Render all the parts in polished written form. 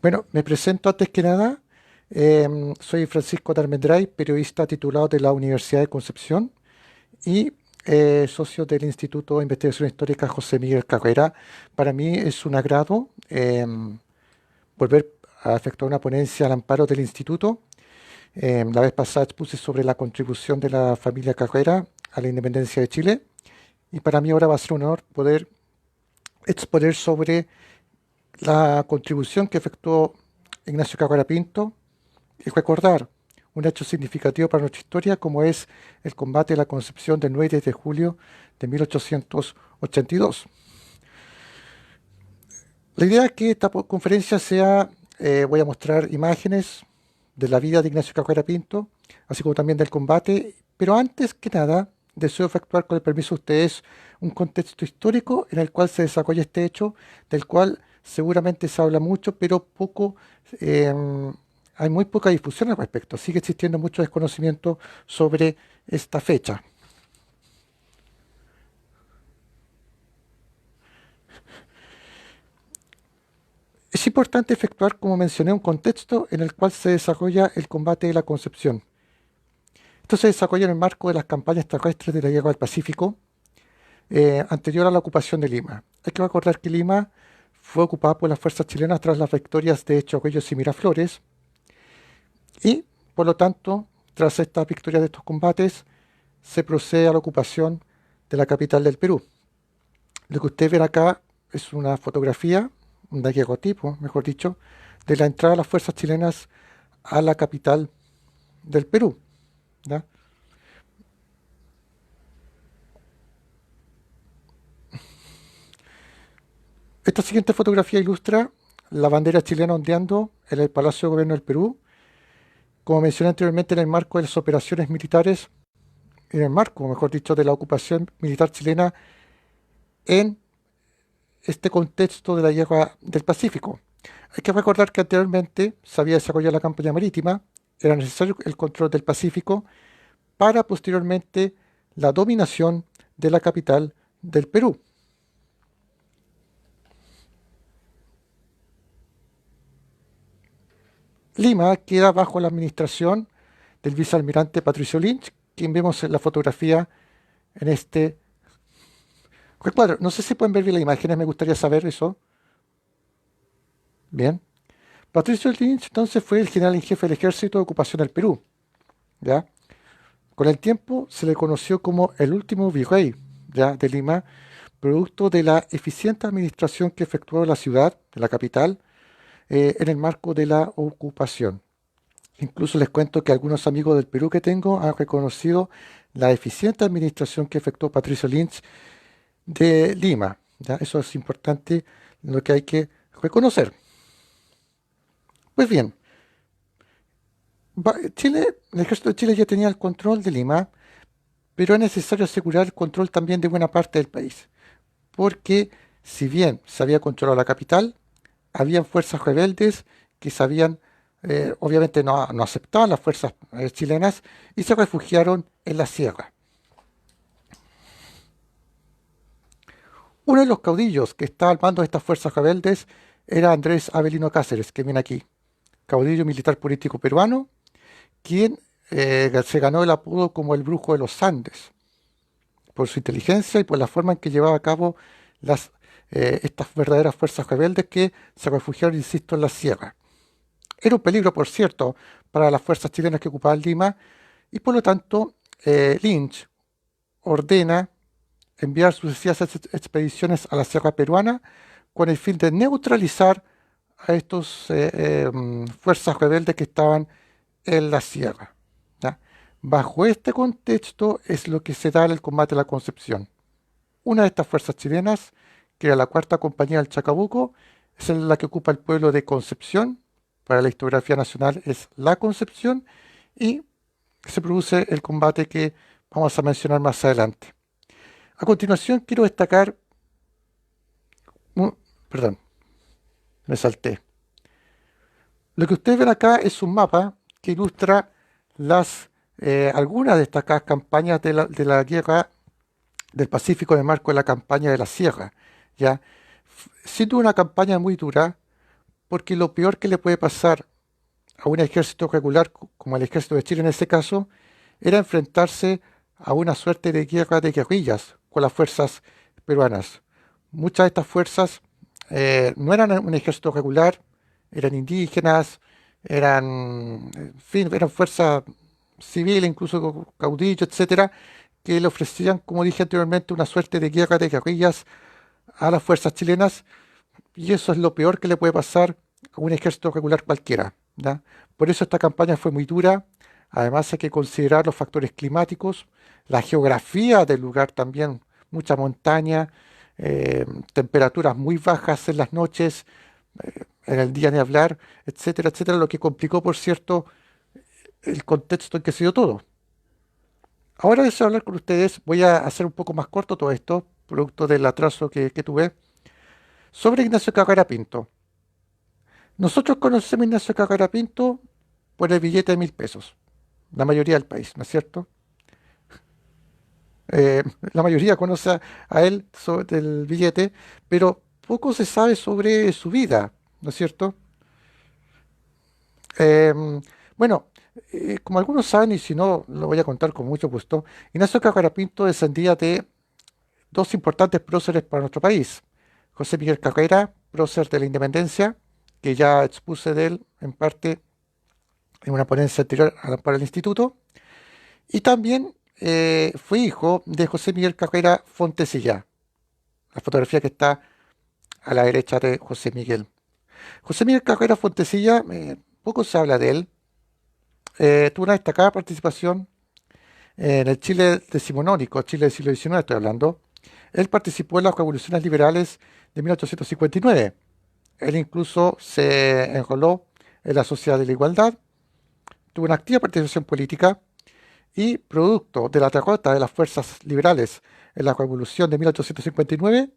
Bueno, me presento antes que nada. Soy Francisco Darmendray, periodista titulado de la Universidad de Concepción y socio del Instituto de Investigación Histórica José Miguel Carrera. Para mí es un agrado volver a efectuar una ponencia al amparo del instituto. La vez pasada expuse sobre la contribución de la familia Carrera a la independencia de Chile y para mí ahora va a ser un honor poder exponer sobre la contribución que efectuó Ignacio Carrera Pinto y recordar un hecho significativo para nuestra historia como es el combate de la Concepción del 9 de julio de 1882. La idea es que esta conferencia sea, voy a mostrar imágenes de la vida de Ignacio Carrera Pinto, así como también del combate, pero antes que nada deseo efectuar con el permiso de ustedes un contexto histórico en el cual se desarrolla este hecho, del cual seguramente se habla mucho, pero poco, hay muy poca difusión al respecto. Sigue existiendo mucho desconocimiento sobre esta fecha. Es importante efectuar, como mencioné, un contexto en el cual se desarrolla el combate de la Concepción. Esto se desarrolla en el marco de las campañas terrestres de la Guerra del Pacífico, anterior a la ocupación de Lima. Hay que recordar que Lima fue ocupada por las fuerzas chilenas tras las victorias de Chorrillos y Miraflores, y por lo tanto, tras esta victoria de estos combates, se procede a la ocupación de la capital del Perú. Lo que ustedes ven acá es una fotografía, un daguerrotipo, mejor dicho, de la entrada de las fuerzas chilenas a la capital del Perú, ¿ya? Esta siguiente fotografía ilustra la bandera chilena ondeando en el Palacio de Gobierno del Perú, como mencioné anteriormente, en el marco de las operaciones militares, en el marco, mejor dicho, de la ocupación militar chilena en este contexto de la Guerra del Pacífico. Hay que recordar que anteriormente se había desarrollado la campaña marítima, era necesario el control del Pacífico para posteriormente la dominación de la capital del Perú. Lima queda bajo la administración del vicealmirante Patricio Lynch, quien vemos en la fotografía en este recuadro. No sé si pueden ver bien las imágenes, me gustaría saber eso. Bien. Patricio Lynch entonces fue el general en jefe del ejército de ocupación del Perú. ¿Ya? Con el tiempo se le conoció como el último virrey, ¿ya?, de Lima, producto de la eficiente administración que efectuó la ciudad, la capital, en el marco de la ocupación. Incluso les cuento que algunos amigos del Perú que tengo han reconocido la eficiente administración que efectuó Patricio Lynch de Lima. ¿Ya? Eso es importante, lo que hay que reconocer. Pues bien, Chile, el ejército de Chile ya tenía el control de Lima, pero es necesario asegurar el control también de buena parte del país, porque si bien se había controlado la capital, habían fuerzas rebeldes que sabían, obviamente no aceptaban las fuerzas chilenas y se refugiaron en la sierra. Uno de los caudillos que estaba al mando de estas fuerzas rebeldes era Andrés Avelino Cáceres, que viene aquí, caudillo militar político peruano, quien se ganó el apodo como el Brujo de los Andes, por su inteligencia y por la forma en que llevaba a cabo estas verdaderas fuerzas rebeldes que se refugiaron, insisto, en la sierra. Era un peligro, por cierto, para las fuerzas chilenas que ocupaban Lima y por lo tanto Lynch ordena enviar sucesivas expediciones a la sierra peruana con el fin de neutralizar a estos fuerzas rebeldes que estaban en la sierra. ¿Ya? Bajo este contexto es lo que se da en el combate a la Concepción. Una de estas fuerzas chilenas, que era la cuarta compañía del Chacabuco, es la que ocupa el pueblo de Concepción. Para la historiografía nacional es la Concepción y se produce el combate que vamos a mencionar más adelante. A continuación quiero destacar, perdón, me salté. Lo que ustedes ven acá es un mapa que ilustra algunas destacadas campañas de la guerra del Pacífico en el marco de la campaña de la Sierra. ¿Ya? Siendo una campaña muy dura, porque lo peor que le puede pasar a un ejército regular como el ejército de Chile en este caso, era enfrentarse a una suerte de guerra de guerrillas con las fuerzas peruanas. Muchas de estas fuerzas no eran un ejército regular, eran indígenas, en fin, eran fuerzas civiles, incluso caudillos, etcétera, que le ofrecían, como dije anteriormente, una suerte de guerra de guerrillas a las fuerzas chilenas, y eso es lo peor que le puede pasar a un ejército regular cualquiera. ¿Ya? Por eso esta campaña fue muy dura. Además hay que considerar los factores climáticos, la geografía del lugar también, mucha montaña, temperaturas muy bajas en las noches, en el día ni hablar, etcétera, etcétera, lo que complicó, por cierto, el contexto en que se dio todo. Ahora deseo hablar con ustedes, voy a hacer un poco más corto todo esto, producto del atraso que tuve, sobre Ignacio Carrera Pinto. Nosotros conocemos a Ignacio Carrera Pinto por el billete de 1.000 pesos, la mayoría del país, ¿no es cierto? Eh, la mayoría conoce a él del billete, pero poco se sabe sobre su vida, ¿no es cierto? Em, bueno, como algunos saben, y si no, lo voy a contar con mucho gusto, Ignacio Carrera Pinto descendía de dos importantes próceres para nuestro país. José Miguel Carrera, prócer de la Independencia, que ya expuse de él en parte en una ponencia anterior para el instituto, y también fue hijo de José Miguel Carrera Fontecilla, la fotografía que está a la derecha de José Miguel. José Miguel Carrera Fontecilla, poco se habla de él, tuvo una destacada participación en el Chile decimonónico, Chile del siglo XIX estoy hablando. Él participó en las revoluciones liberales de 1859. Él incluso se enroló en la Sociedad de la Igualdad, tuvo una activa participación política y, producto de la derrota de las fuerzas liberales en la Revolución de 1859,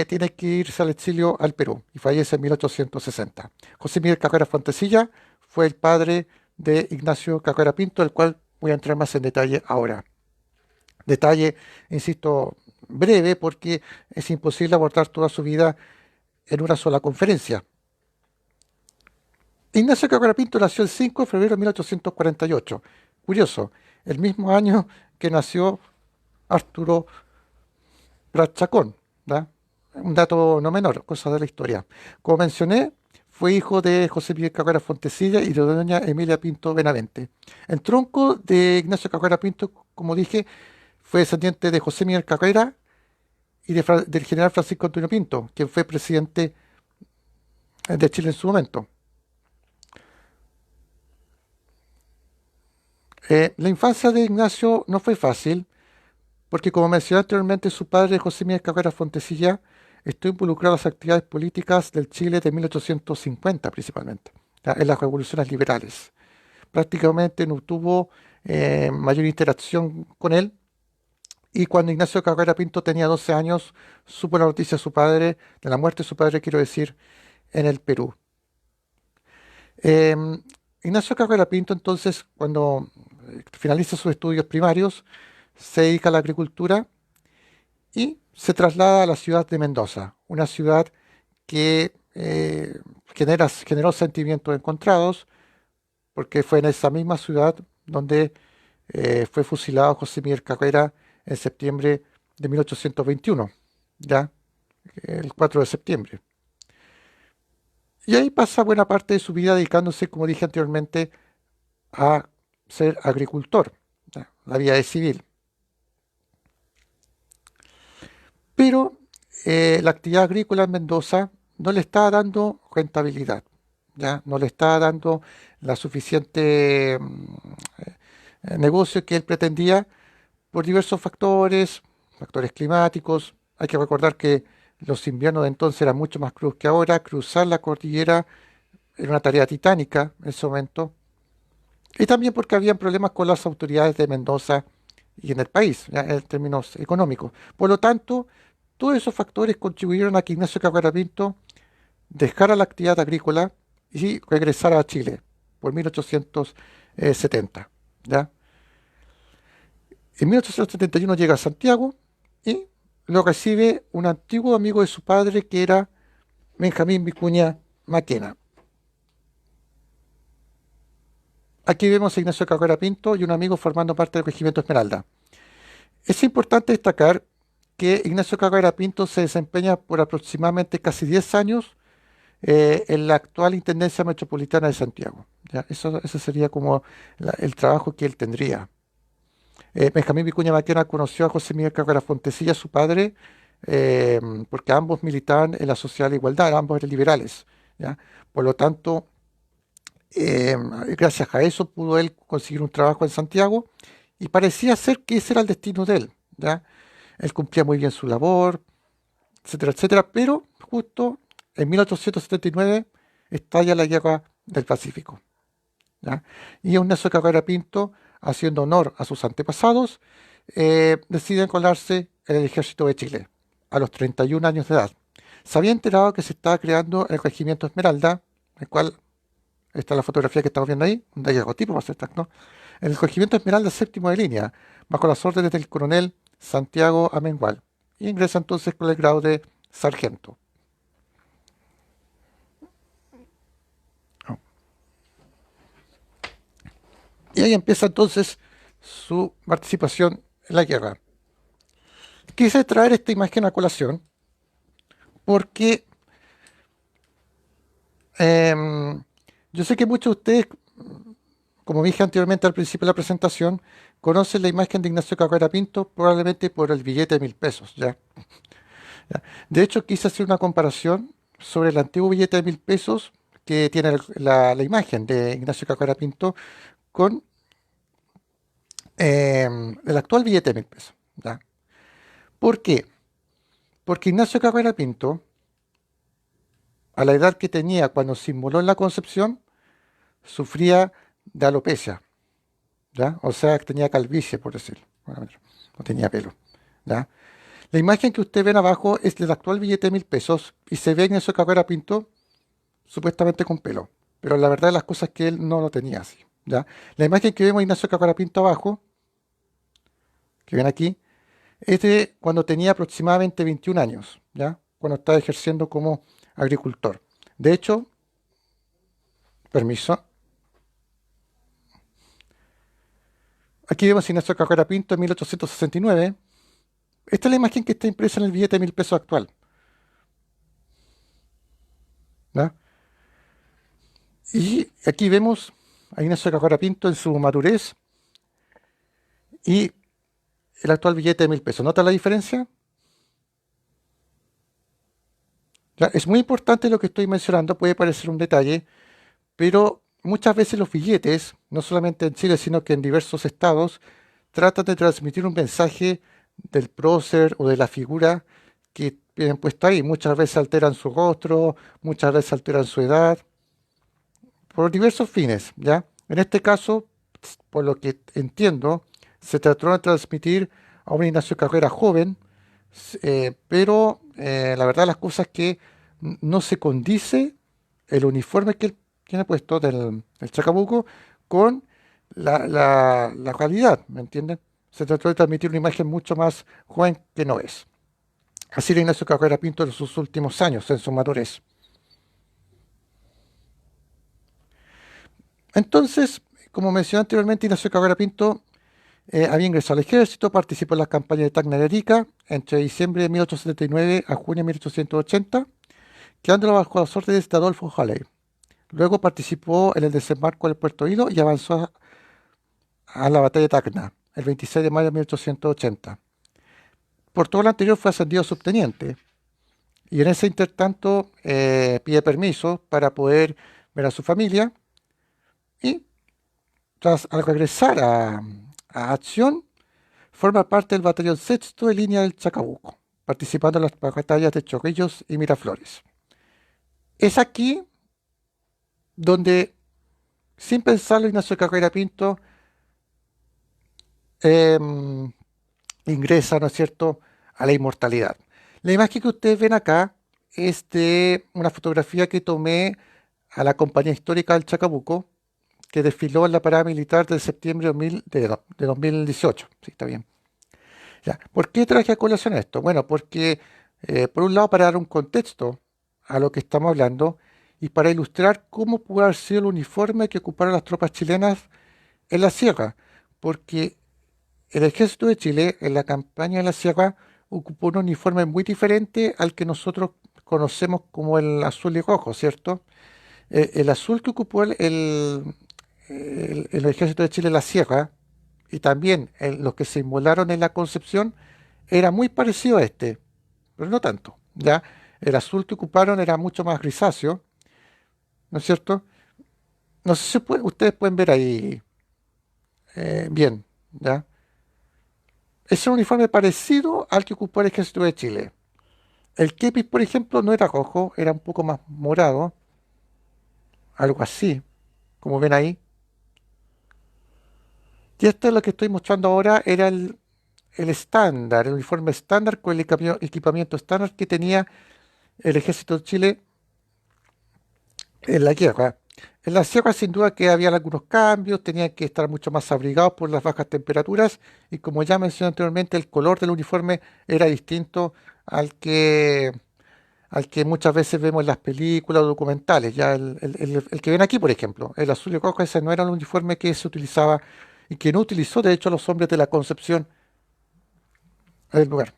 tiene que irse al exilio al Perú y fallece en 1860. José Miguel Carrera Fontecilla fue el padre de Ignacio Carrera Pinto, del cual voy a entrar más en detalle ahora. Detalle, insisto, breve porque es imposible abordar toda su vida en una sola conferencia. Ignacio Carrera Pinto nació el 5 de febrero de 1848. Curioso, el mismo año que nació Arturo Prat Chacón, ¿da? Un dato no menor, cosa de la historia. Como mencioné, fue hijo de José Miguel Carrera Fontecilla y de doña Emilia Pinto Benavente. El tronco de Ignacio Carrera Pinto, como dije, fue descendiente de José Miguel Carrera y del general Francisco Antonio Pinto, quien fue presidente de Chile en su momento. La infancia de Ignacio no fue fácil, porque como mencioné anteriormente, su padre, José Miguel Carrera Fontecilla, estuvo involucrado en las actividades políticas del Chile de 1850 principalmente, ¿ya? En las revoluciones liberales. Prácticamente no tuvo mayor interacción con él, y cuando Ignacio Carrera Pinto tenía 12 años, supo la noticia de su padre, de la muerte de su padre, quiero decir, en el Perú. Em, Ignacio Carrera Pinto, entonces, cuando finaliza sus estudios primarios, se dedica a la agricultura y se traslada a la ciudad de Mendoza, una ciudad que generó sentimientos encontrados, porque fue en esa misma ciudad donde fue fusilado José Miguel Carrera en septiembre de 1821, ya, el 4 de septiembre. Y ahí pasa buena parte de su vida dedicándose, como dije anteriormente, a ser agricultor, ¿ya? La vida de civil. Pero la actividad agrícola en Mendoza no le estaba dando rentabilidad, ¿ya? No le estaba dando la suficiente negocio que él pretendía por diversos factores, factores climáticos. Hay que recordar que los inviernos de entonces eran mucho más crudos que ahora. Cruzar la cordillera era una tarea titánica en ese momento. Y también porque habían problemas con las autoridades de Mendoza y en el país, ¿ya? En términos económicos. Por lo tanto, todos esos factores contribuyeron a que Ignacio Carrera Pinto dejara la actividad agrícola y regresara a Chile por 1870. ¿Ya? En 1871 llega a Santiago y lo recibe un antiguo amigo de su padre que era Benjamín Vicuña Maquena. Aquí vemos a Ignacio Cabrera Pinto y un amigo formando parte del Regimiento Esmeralda. Es importante destacar que Ignacio Cabrera Pinto se desempeña por aproximadamente casi 10 años en la actual Intendencia Metropolitana de Santiago. ¿Ya? Eso sería como el trabajo que él tendría. Benjamín Vicuña Maquena conoció a José Miguel Cabrera Fontecilla, su padre, eh, porque ambos militaban en la Sociedad de la Igualdad, ambos eran liberales. ¿Ya? Por lo tanto, eh, gracias a eso pudo él conseguir un trabajo en Santiago y parecía ser que ese era el destino de él. ¿Ya? Él cumplía muy bien su labor, etcétera, etcétera, pero justo en 1879 estalla la Guerra del Pacífico. ¿Ya? Y Ignacio Cabrera Pinto, haciendo honor a sus antepasados, decide colarse en el ejército de Chile a los 31 años de edad. Se había enterado que se estaba creando el Regimiento Esmeralda, el cual está la fotografía que estamos viendo ahí, un daguerrotipo más exacto, ¿no? El Regimiento Esmeralda séptimo de línea, bajo las órdenes del coronel Santiago Amengual, y ingresa entonces con el grado de sargento. Y ahí empieza entonces su participación en la guerra. Quise traer esta imagen a colación porque yo sé que muchos de ustedes, como dije anteriormente al principio de la presentación, conocen la imagen de Ignacio Cabrera Pinto probablemente por el billete de 1000 pesos. ¿Ya? ¿Ya? De hecho, quise hacer una comparación sobre el antiguo billete de 1000 pesos que tiene la imagen de Ignacio Cabrera Pinto con el actual billete de 1000 pesos. ¿Ya? ¿Por qué? Porque Ignacio Cabrera Pinto, a la edad que tenía cuando se inmoló en la Concepción, sufría de alopecia, ¿ya? O sea, tenía calvicie, por decirlo. Bueno, no tenía pelo, ¿ya? La imagen que ustedes ven abajo es del actual billete de 1000 pesos y se ve en eso Cabrera Pinto supuestamente con pelo. Pero la verdad de las cosas es que él no lo tenía así, ¿ya? La imagen que vemos de Ignacio Cabrera Pinto abajo, que ven aquí, es de cuando tenía aproximadamente 21 años, ¿ya? Cuando estaba ejerciendo como agricultor. De hecho, permiso, aquí vemos a Ignacio Cabrera Pinto en 1869. Esta es la imagen que está impresa en el billete de 1000 pesos actual. ¿Ya? Y aquí vemos a Ignacio Cabrera Pinto en su madurez y el actual billete de 1000 pesos. ¿Nota la diferencia? ¿Ya? Es muy importante lo que estoy mencionando, puede parecer un detalle, pero muchas veces los billetes, no solamente en Chile, sino que en diversos estados, tratan de transmitir un mensaje del prócer o de la figura que tienen puesto ahí. Muchas veces alteran su rostro, muchas veces alteran su edad, por diversos fines, ¿ya? En este caso, por lo que entiendo, se trató de transmitir a un Ignacio Carrera joven, pero la verdad las cosas es que no se condice el uniforme que él tiene puesto del Chacabuco con la realidad, ¿me entienden? Se trató de transmitir una imagen mucho más joven que no es. Así era Ignacio Carrera Pinto en sus últimos años, en su madurez. Entonces, como mencioné anteriormente, Ignacio Carrera Pinto había ingresado al ejército, participó en las campañas de Tacna y Arica entre diciembre de 1879 a junio de 1880, quedando bajo las órdenes de Adolfo Halley. Luego participó en el desembarco del Puerto Hilo y avanzó a la batalla de Tacna el 26 de mayo de 1880. Por todo lo anterior fue ascendido a subteniente y en ese intertanto pide permiso para poder ver a su familia y al regresar a acción forma parte del batallón sexto de línea del Chacabuco, participando en las batallas de Chorrillos y Miraflores. Es aquí donde, sin pensarlo, Ignacio Carrera Pinto em, ingresa, ¿no es cierto?, a la inmortalidad. La imagen que ustedes ven acá es de una fotografía que tomé a la Compañía Histórica del Chacabuco, que desfiló en la parada militar de septiembre de 2018. Sí, está bien. Ya. ¿Por qué traje a colación esto? Bueno, porque por un lado para dar un contexto a lo que estamos hablando y para ilustrar cómo pudo haber sido el uniforme que ocuparon las tropas chilenas en la sierra, porque el ejército de Chile en la campaña de la sierra ocupó un uniforme muy diferente al que nosotros conocemos como el azul y rojo, ¿cierto? El azul que ocupó el ejército de Chile en la sierra y también los que se inmolaron en la Concepción era muy parecido a este, pero no tanto, ¿ya? El azul que ocuparon era mucho más grisáceo, ¿no es cierto? No sé si ustedes pueden ver ahí bien, ¿ya? Es un uniforme parecido al que ocupó el ejército de Chile. El kepis, por ejemplo, no era rojo, era un poco más morado, algo así, como ven ahí. Y esto es lo que estoy mostrando ahora, era el estándar, el uniforme estándar con el equipamiento estándar que tenía el ejército de Chile en la guerra. En la sierra sin duda que había algunos cambios, tenían que estar mucho más abrigados por las bajas temperaturas y como ya mencioné anteriormente, el color del uniforme era distinto al que, al que muchas veces vemos en las películas o documentales. Ya el que ven aquí, por ejemplo, el azul y rojo, ese no era el uniforme que se utilizaba y que no utilizó de hecho los hombres de la Concepción del lugar.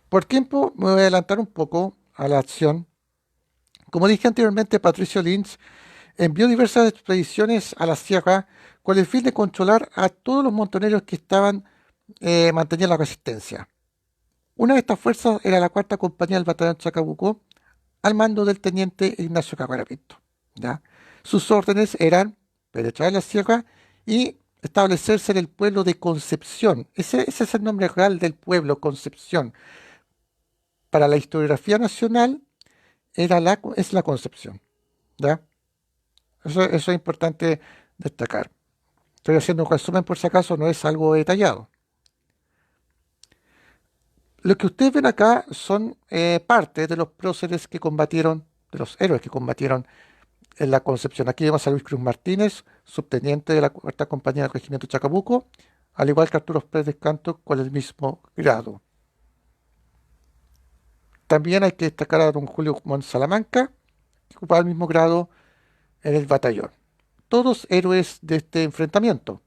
Por tiempo me voy a adelantar un poco a la acción. Como dije anteriormente, Patricio Lynch envió diversas expediciones a la sierra con el fin de controlar a todos los montoneros que estaban manteniendo la resistencia. Una de estas fuerzas era la cuarta compañía del batallón Chacabuco, al mando del teniente Ignacio Carrera Pinto. ¿Ya? Sus órdenes eran penetrar en la sierra y establecerse en el pueblo de Concepción. Ese es el nombre real del pueblo, Concepción. Para la historiografía nacional es la Concepción. ¿Ya? Eso es importante destacar. Estoy haciendo un resumen por si acaso, no es algo detallado. Lo que ustedes ven acá son parte de los próceres que combatieron, de los héroes que combatieron en la Concepción. Aquí vemos a Luis Cruz Martínez, subteniente de la cuarta compañía del regimiento Chacabuco, al igual que Arturo Pérez Canto con el mismo grado. También hay que destacar a don Julio Montt Salamanca, que ocupaba el mismo grado en el batallón. Todos héroes de este enfrentamiento.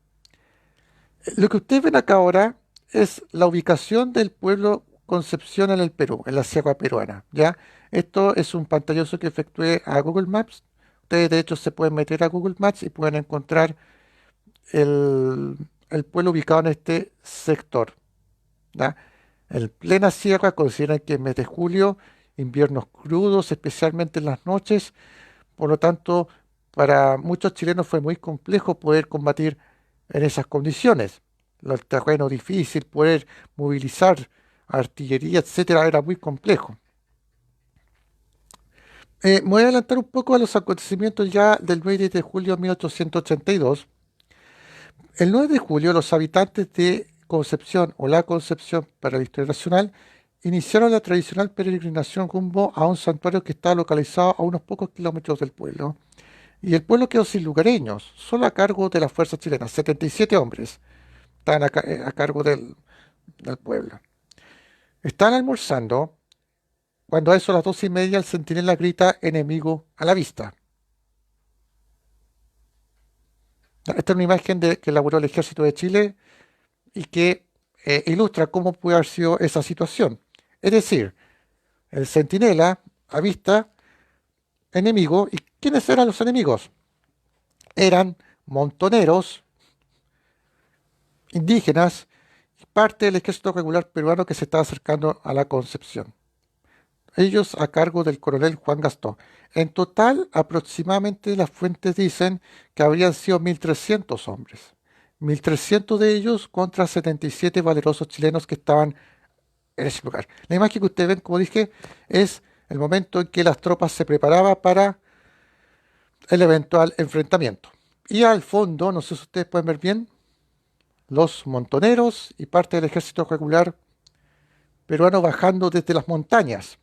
Lo que ustedes ven acá ahora es la ubicación del pueblo Concepción en el Perú, en la sierra peruana, ¿ya? Esto es un pantallazo que efectué a Google Maps. Ustedes de hecho se pueden meter a Google Maps y pueden encontrar el, el pueblo ubicado en este sector, ¿ya? En plena sierra, consideran que el mes de julio, inviernos crudos, especialmente en las noches, por lo tanto, para muchos chilenos fue muy complejo poder combatir en esas condiciones. El terreno difícil, poder movilizar artillería, etcétera, era muy complejo. Me voy a adelantar un poco a los acontecimientos ya del 9 de julio de 1882. El 9 de julio, los habitantes de Concepción o La Concepción para la historia nacional iniciaron la tradicional peregrinación rumbo a un santuario que estaba localizado a unos pocos kilómetros del pueblo. Y el pueblo quedó sin lugareños, solo a cargo de las fuerzas chilenas. 77 hombres estaban a cargo del pueblo. Estaban almorzando cuando a eso las 12:30 el centinela grita enemigo a la vista. Esta es una imagen que elaboró el ejército de Chile y que ilustra cómo puede haber sido esa situación. Es decir, el centinela avista enemigo. ¿Y quiénes eran los enemigos? Eran montoneros, indígenas y parte del ejército regular peruano que se estaba acercando a la Concepción. Ellos a cargo del coronel Juan Gastón. En total, aproximadamente las fuentes dicen que habrían sido 1.300 hombres. 1.300 de ellos contra 77 valerosos chilenos que estaban en ese lugar. La imagen que ustedes ven, como dije, es el momento en que las tropas se preparaban para el eventual enfrentamiento. Y al fondo, no sé si ustedes pueden ver bien, los montoneros y parte del ejército regular peruano bajando desde las montañas.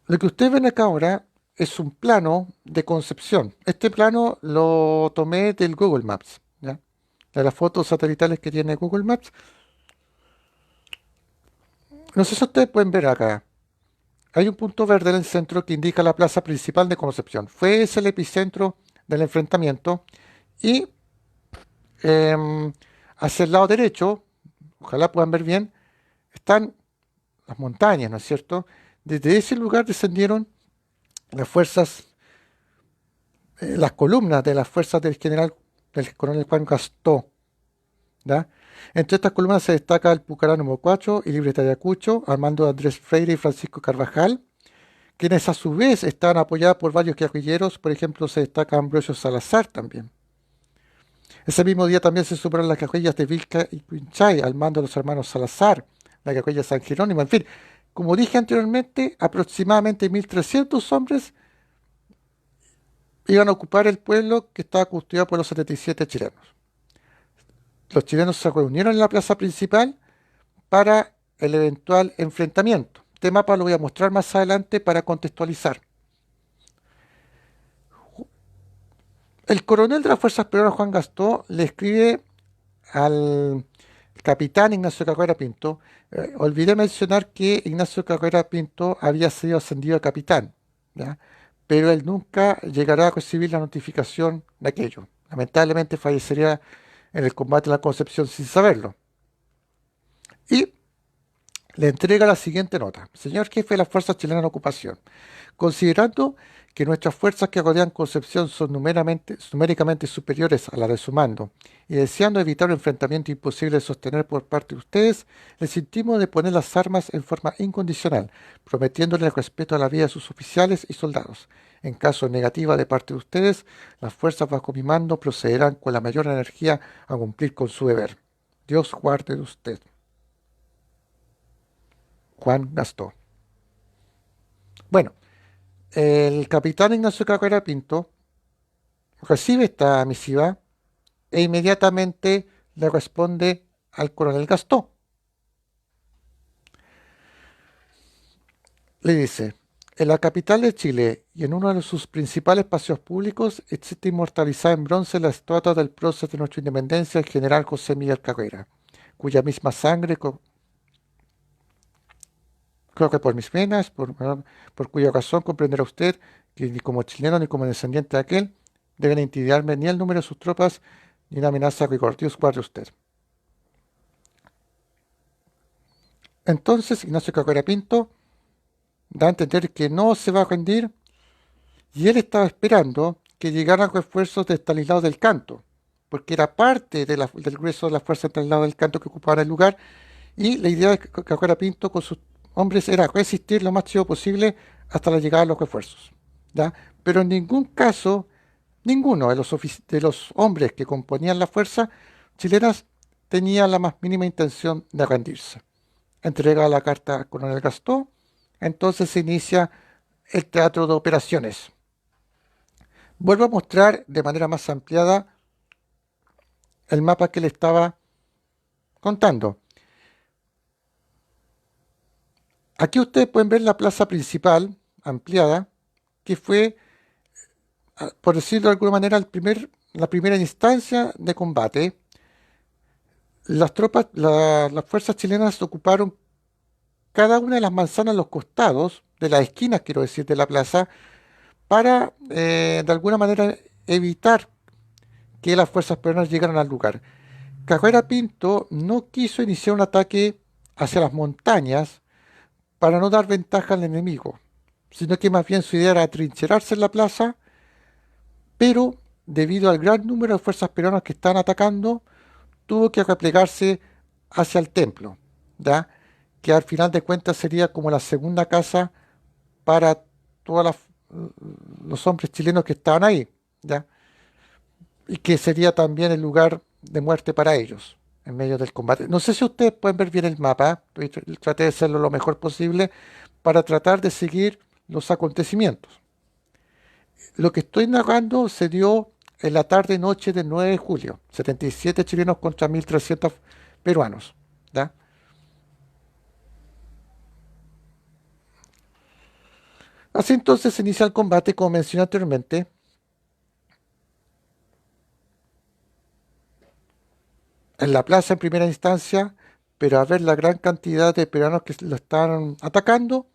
Lo que ustedes ven acá ahora es un plano de Concepción. Este plano lo tomé del Google Maps, ¿ya? De las fotos satelitales que tiene Google Maps. No sé si ustedes pueden ver acá. hay un punto verde en el centro que indica la plaza principal de Concepción. Fue ese el epicentro del enfrentamiento y em, hacia el lado derecho, ojalá puedan ver bien, están las montañas, ¿no es cierto? Desde ese lugar descendieron las fuerzas, las columnas de las fuerzas del coronel Juan Gastó, ¿ya? Entre estas columnas se destaca el Pucará número 4 y Libreta de Ayacucho, al mando de Andrés Freire y Francisco Carvajal, quienes a su vez están apoyados por varios guerrilleros, por ejemplo se destaca Ambrosio Salazar también. Ese mismo día también se sumaron las guerrillas de Vilca y Pinchay al mando de los hermanos Salazar, la guerrilla San Jerónimo, en fin. Como dije anteriormente, aproximadamente 1.300 hombres iban a ocupar el pueblo que estaba custodiado por los 77 chilenos. Los chilenos se reunieron en la plaza principal para el eventual enfrentamiento. Este mapa lo voy a mostrar más adelante para contextualizar. El coronel de las fuerzas peruanas, Juan Gastó, le escribe al capitán Ignacio Carrera Pinto. Olvidé mencionar que Ignacio Carrera Pinto había sido ascendido a capitán, ¿ya? Pero él nunca llegará a recibir la notificación de aquello. Lamentablemente fallecería en el combate de la Concepción sin saberlo. Y le entrega la siguiente nota. Señor jefe de las fuerzas chilenas en ocupación, considerando que nuestras fuerzas que rodean Concepción son numéricamente superiores a las de su mando, y deseando evitar un enfrentamiento imposible de sostener por parte de ustedes, les intimo de poner las armas en forma incondicional, prometiéndole el respeto a la vida de sus oficiales y soldados. En caso negativa de parte de ustedes, las fuerzas bajo mi mando procederán con la mayor energía a cumplir con su deber. Dios guarde de usted. Juan Gastó. Bueno, el capitán Ignacio Carrera Pinto recibe esta misiva e inmediatamente le responde al coronel Gastó. Le dice, en la capital de Chile y en uno de sus principales paseos públicos existe inmortalizada en bronce la estatua del prócer de nuestra independencia, el general José Miguel Carrera, cuya misma sangre, creo que por mis venas, por cuya razón comprenderá usted que ni como chileno ni como descendiente de aquel deben intimidarme ni el número de sus tropas ni la amenaza de rigor. Dios guarde usted. Entonces Ignacio Carrera Pinto da a entender que no se va a rendir y él estaba esperando que llegaran refuerzos de Estanislao del Canto, porque era parte del grueso de las fuerzas de Estanislao del Canto que ocupaban el lugar y la idea de Carrera Pinto con sus hombres era resistir lo más chido posible hasta la llegada de los refuerzos, ¿ya? Pero en ningún caso, ninguno de los hombres que componían la fuerza chilenas tenía la más mínima intención de rendirse. Entrega la carta al coronel Gastó, entonces se inicia el teatro de operaciones. Vuelvo a mostrar de manera más ampliada el mapa que le estaba contando. Aquí ustedes pueden ver la plaza principal ampliada, que fue, por decirlo de alguna manera, la primera instancia de combate. Las fuerzas chilenas ocuparon cada una de las manzanas, los costados, de las esquinas, quiero decir, de la plaza, para de alguna manera evitar que las fuerzas peruanas llegaran al lugar. Carrera Pinto no quiso iniciar un ataque hacia las montañas para no dar ventaja al enemigo, sino que más bien su idea era atrincherarse en la plaza, pero debido al gran número de fuerzas peruanas que estaban atacando, tuvo que replegarse hacia el templo, ¿ya? Que al final de cuentas sería como la segunda casa para todos los hombres chilenos que estaban ahí, ¿ya? Y que sería también el lugar de muerte para ellos en medio del combate. No sé si ustedes pueden ver bien el mapa, traté de hacerlo lo mejor posible para tratar de seguir los acontecimientos. Lo que estoy narrando se dio en la tarde-noche del 9 de julio, 77 chilenos contra 1.300 peruanos, ¿ya? Así entonces se inicia el combate, como mencioné anteriormente, en la plaza en primera instancia, pero a ver la gran cantidad de peruanos que lo estaban atacando,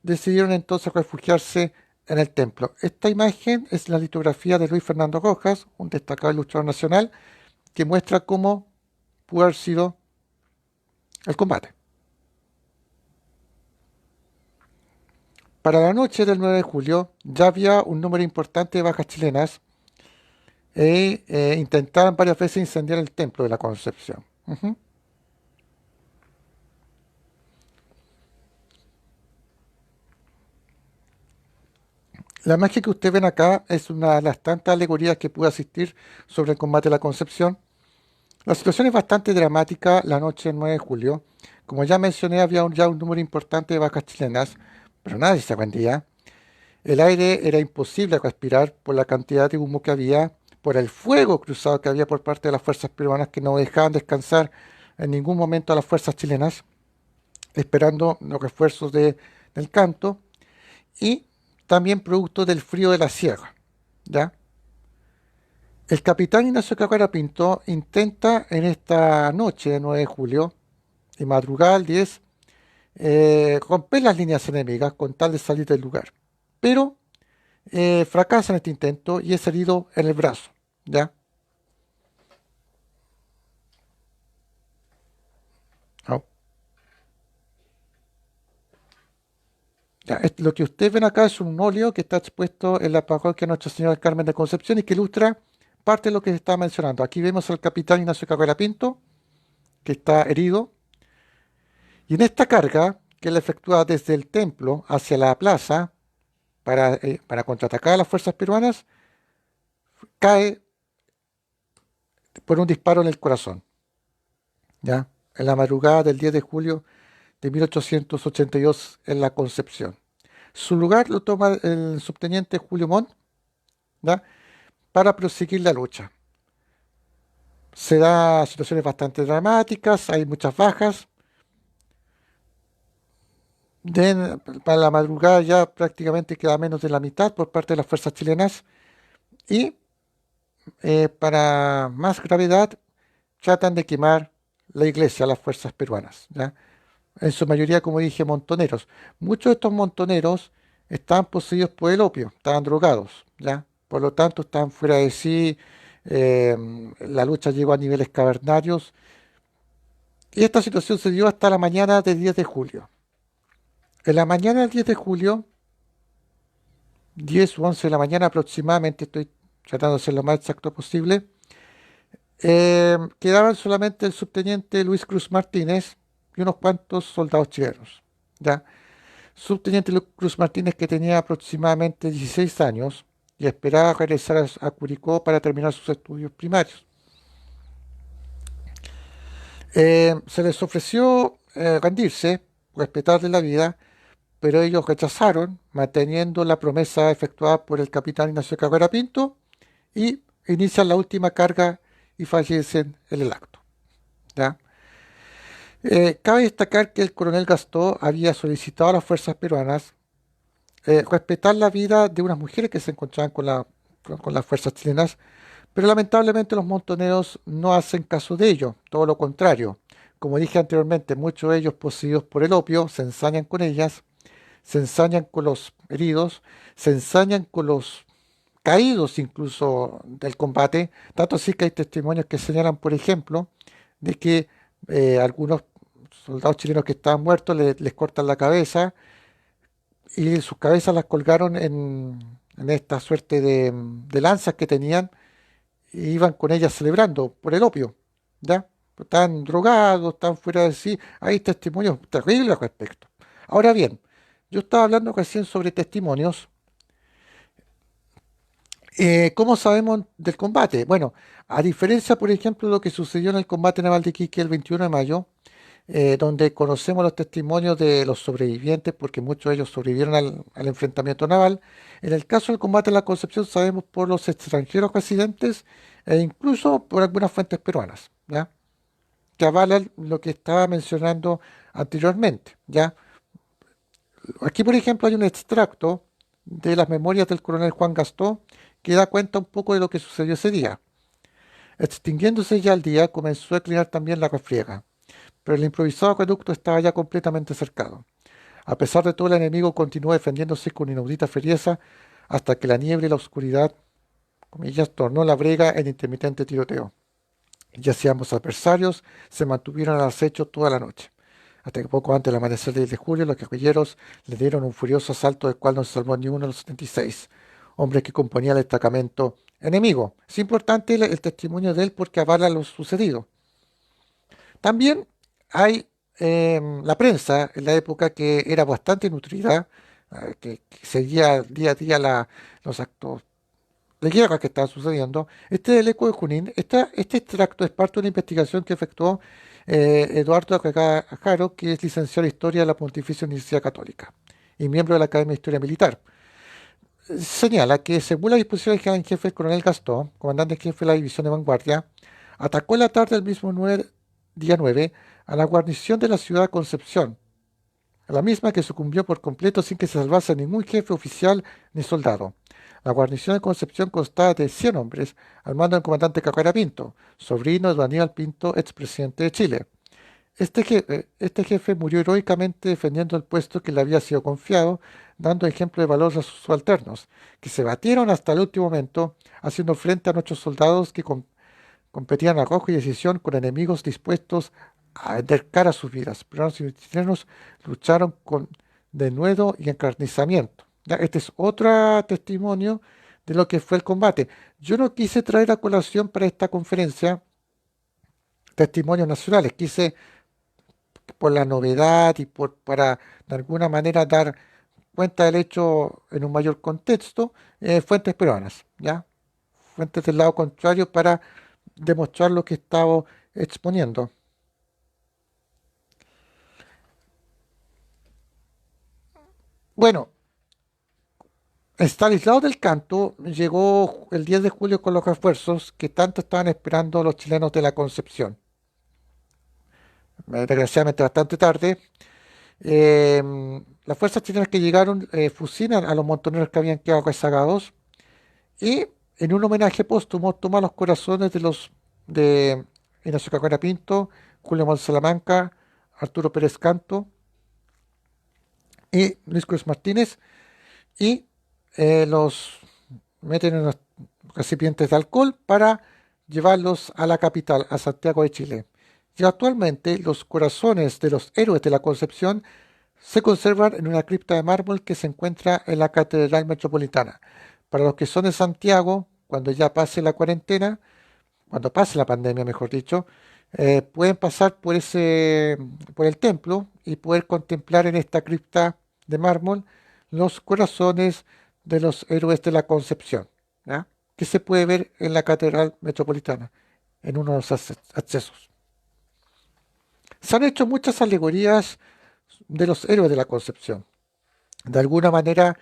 decidieron entonces refugiarse en el templo. Esta imagen es la litografía de Luis Fernando Rojas, un destacado ilustrador nacional, que muestra cómo pudo haber sido el combate. Para la noche del 9 de julio ya había un número importante de bajas chilenas e intentaron varias veces incendiar el templo de la Concepción. Ujú. La imagen que ustedes ven acá es una de las tantas alegorías que pude asistir sobre el combate de la Concepción. La situación es bastante dramática la noche del 9 de julio. Como ya mencioné, había ya un número importante de bajas chilenas, pero nadie se rendía. El aire era imposible respirar por la cantidad de humo que había, por el fuego cruzado que había por parte de las fuerzas peruanas que no dejaban descansar en ningún momento a las fuerzas chilenas, esperando los refuerzos del canto, y también producto del frío de la sierra. ¿Ya? El capitán Ignacio Carrera Pinto intenta en esta noche de 9 de julio y madrugada al 10 romper las líneas enemigas con tal de salir del lugar. Pero fracasa en este intento y es herido en el brazo. ¿Ya? Oh. Ya, lo que ustedes ven acá es un óleo que está expuesto en la parroquia Nuestra Señora del Carmen de Concepción y que ilustra parte de lo que se está mencionando. Aquí vemos al capitán Ignacio Carrera Pinto, que está herido, y en esta carga, que él efectúa desde el templo hacia la plaza para contraatacar a las fuerzas peruanas, cae por un disparo en el corazón, ¿ya? En la madrugada del 10 de julio de 1882 en la Concepción. Su lugar lo toma el subteniente Julio Montt, ¿ya? Para proseguir la lucha. Se da situaciones bastante dramáticas, hay muchas bajas. Para la madrugada ya prácticamente queda menos de la mitad por parte de las fuerzas chilenas y para más gravedad tratan de quemar la iglesia las fuerzas peruanas, ¿ya? En su mayoría, como dije, montoneros. Muchos de estos montoneros estaban poseídos por el opio, estaban drogados, ¿ya? Por lo tanto, estaban fuera de sí. La lucha llegó a niveles cavernarios y esta situación se dio hasta la mañana del 10 de julio. En la mañana del 10 de julio, 10 o 11 de la mañana aproximadamente, estoy tratando de ser lo más exacto posible, quedaban solamente el subteniente Luis Cruz Martínez y unos cuantos soldados chilenos. ¿Ya? Subteniente Luis Cruz Martínez, que tenía aproximadamente 16 años y esperaba regresar a Curicó para terminar sus estudios primarios. Se les ofreció rendirse, respetarle la vida, pero ellos rechazaron, manteniendo la promesa efectuada por el capitán Ignacio Carrera Pinto, y inician la última carga y fallecen en el acto. ¿Ya? Cabe destacar que el coronel Gastó había solicitado a las fuerzas peruanas respetar la vida de unas mujeres que se encontraban con las fuerzas chilenas, pero lamentablemente los montoneros no hacen caso de ello, todo lo contrario. Como dije anteriormente, muchos de ellos poseídos por el opio se ensañan con ellas, se ensañan con los heridos, se ensañan con los caídos incluso del combate, tanto así que hay testimonios que señalan, por ejemplo, de que algunos soldados chilenos que estaban muertos les cortan la cabeza y sus cabezas las colgaron en esta suerte de lanzas que tenían e iban con ellas celebrando por el opio, ¿ya? Están drogados, están fuera de sí, hay testimonios terribles al respecto. Ahora bien, yo estaba hablando recién sobre testimonios. ¿Cómo sabemos del combate? Bueno, a diferencia, por ejemplo, de lo que sucedió en el combate naval de Iquique el 21 de mayo, donde conocemos los testimonios de los sobrevivientes, porque muchos de ellos sobrevivieron al enfrentamiento naval, en el caso del combate en la Concepción sabemos por los extranjeros residentes e incluso por algunas fuentes peruanas, ¿ya? Que avalan lo que estaba mencionando anteriormente, ¿ya? Aquí, por ejemplo, hay un extracto de las memorias del coronel Juan Gastó que da cuenta un poco de lo que sucedió ese día. Extinguiéndose ya el día, comenzó a declinar también la refriega, pero el improvisado acueducto estaba ya completamente cercado. A pesar de todo, el enemigo continuó defendiéndose con inaudita fiereza hasta que la niebla y la oscuridad, comillas, tornó la brega en intermitente tiroteo. Ya si ambos adversarios se mantuvieron al acecho toda la noche, hasta que poco antes del amanecer del 10 de julio los guerrilleros le dieron un furioso asalto del cual no se salvó ni uno de los 76 hombres que componían el destacamento enemigo. Es importante el testimonio de él porque avala lo sucedido. También hay la prensa en la época que era bastante nutrida, que seguía día a día los actos de guerra que estaban sucediendo. Este del Eco de Junín, este extracto es parte de una investigación que efectuó Eduardo Acajaro, que es licenciado en Historia de la Pontificia Universidad Católica y miembro de la Academia de Historia Militar. Señala que según la disposición del general en jefe, el coronel Gastón, comandante en jefe de la división de vanguardia, atacó en la tarde del mismo día 9 a la guarnición de la ciudad de Concepción, a la misma que sucumbió por completo sin que se salvase ningún jefe oficial ni soldado. La guarnición de Concepción constaba de 100 hombres, al mando del comandante Cacara Pinto, sobrino de Aníbal Pinto, expresidente de Chile. Este jefe murió heroicamente defendiendo el puesto que le había sido confiado, dando ejemplo de valor a sus subalternos, que se batieron hasta el último momento, haciendo frente a nuestros soldados que competían a arrojo y decisión con enemigos dispuestos a vender cara a sus vidas. Peruanos y chilenos lucharon con denuedo y encarnizamiento. ¿Ya? Este es otro testimonio de lo que fue el combate. Yo no quise traer a colación para esta conferencia testimonios nacionales, quise por la novedad y para de alguna manera dar cuenta del hecho en un mayor contexto, fuentes peruanas, ¿ya? Fuentes del lado contrario para demostrar lo que estaba exponiendo. Bueno, Estanislao del Canto llegó el 10 de julio con los refuerzos que tanto estaban esperando los chilenos de la Concepción. Desgraciadamente bastante tarde. Las fuerzas chilenas que llegaron fusilan a los montoneros que habían quedado rezagados y en un homenaje póstumo toma los corazones de los de Ignacio Cacuera Pinto, Julio Montt Salamanca, Arturo Pérez Canto y Luis Cruz Martínez y los meten en unos recipientes de alcohol para llevarlos a la capital, a Santiago de Chile. Y actualmente los corazones de los héroes de la Concepción se conservan en una cripta de mármol que se encuentra en la Catedral Metropolitana. Para los que son de Santiago, cuando ya pase la cuarentena, cuando pase la pandemia, mejor dicho, pueden pasar por el templo y poder contemplar en esta cripta de mármol los corazones de los héroes de la Concepción, ¿ya? Que se puede ver en la Catedral Metropolitana, en uno de los accesos. Se han hecho muchas alegorías de los héroes de la Concepción. De alguna manera,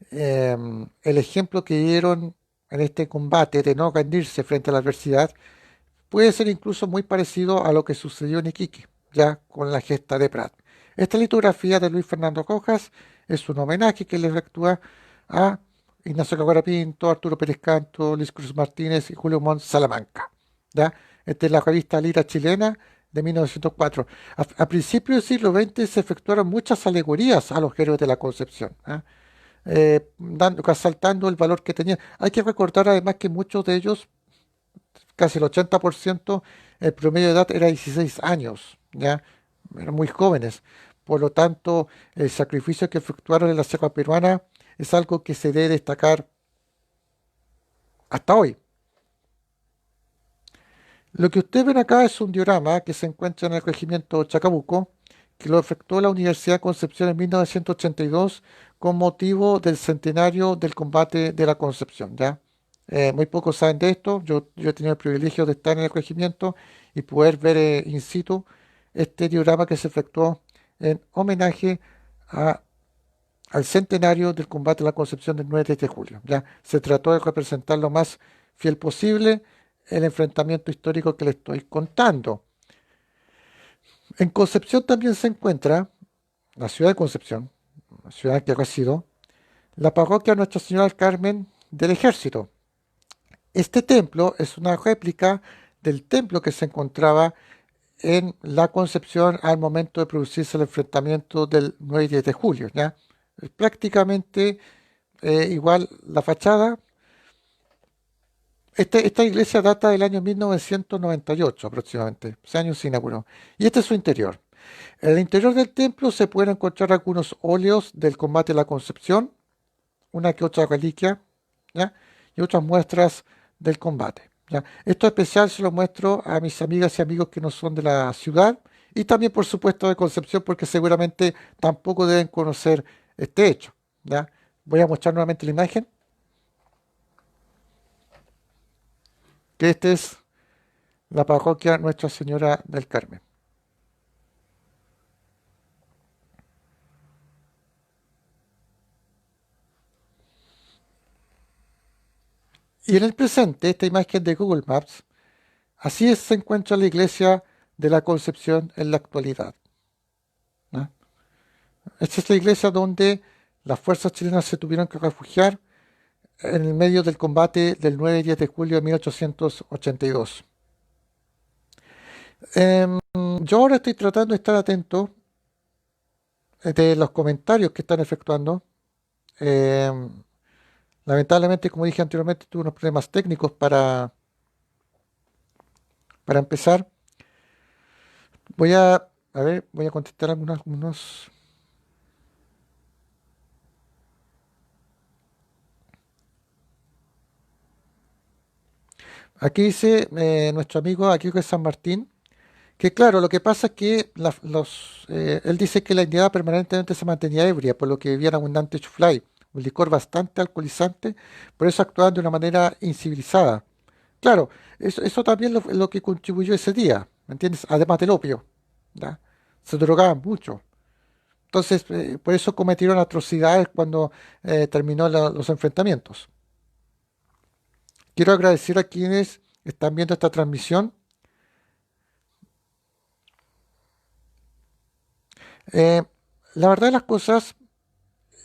el ejemplo que dieron en este combate de no rendirse frente a la adversidad puede ser incluso muy parecido a lo que sucedió en Iquique, ya con la gesta de Prat. Esta litografía de Luis Fernando Rojas es un homenaje que le efectúa a Ignacio Caguara Pinto, Arturo Pérez Canto, Luis Cruz Martínez y Julio Montt Salamanca. ¿Ya? Esta es la revista Lira chilena de 1904. A principios del siglo XX se efectuaron muchas alegorías a los héroes de la Concepción, ¿ah? Resaltando el valor que tenían. Hay que recordar además que muchos de ellos, casi el 80%, el promedio de edad era 16 años, ¿ya? Eran muy jóvenes. Por lo tanto, el sacrificio que efectuaron en la Sierra Peruana es algo que se debe destacar hasta hoy. Lo que ustedes ven acá es un diorama que se encuentra en el regimiento Chacabuco, que lo efectuó la Universidad de Concepción en 1982 con motivo del centenario del combate de la Concepción, ¿ya? Muy pocos saben de esto. Yo he tenido el privilegio de estar en el regimiento y poder ver in situ este diorama que se efectuó en homenaje a- al centenario del combate de la Concepción del 9 de julio. ¿Ya? Se trató de representar lo más fiel posible el enfrentamiento histórico que le estoy contando. En Concepción también se encuentra la ciudad de Concepción, la ciudad que resido, la parroquia Nuestra Señora del Carmen del Ejército. Este templo es una réplica del templo que se encontraba en la Concepción al momento de producirse el enfrentamiento del 9 y 10 de julio, ¿ya? Es prácticamente igual la fachada. Esta iglesia data del año 1998 aproximadamente, ese año se inauguró. Y este es su interior. En el interior del templo se pueden encontrar algunos óleos del combate de la Concepción, una que otra reliquia, ¿ya? Y otras muestras del combate, ¿ya? Esto especial se lo muestro a mis amigas y amigos que no son de la ciudad y también, por supuesto, de Concepción, porque seguramente tampoco deben conocer este hecho, ¿ya? Voy a mostrar nuevamente la imagen, que esta es la parroquia Nuestra Señora del Carmen. Y en el presente, esta imagen de Google Maps, se encuentra la iglesia de la Concepción en la actualidad, ¿no? Esta es la iglesia donde las fuerzas chilenas se tuvieron que refugiar en el medio del combate del 9 y 10 de julio de 1882. Yo ahora estoy tratando de estar atento de los comentarios que están efectuando. Em, Lamentablemente, como dije anteriormente, tuve unos problemas técnicos para empezar. Voy a contestar algunos. Aquí dice nuestro amigo aquí de San Martín, que claro, lo que pasa es que él dice que la indiada permanentemente se mantenía ebria, por lo que bebían abundante chuflay, un licor bastante alcoholizante, por eso actuaban de una manera incivilizada. Claro, eso también es lo que contribuyó ese día, ¿me entiendes? Además del opio, ¿ya? Se drogaban mucho. Entonces, por eso cometieron atrocidades cuando terminó los enfrentamientos. Quiero agradecer a quienes están viendo esta transmisión. Eh, la verdad de las cosas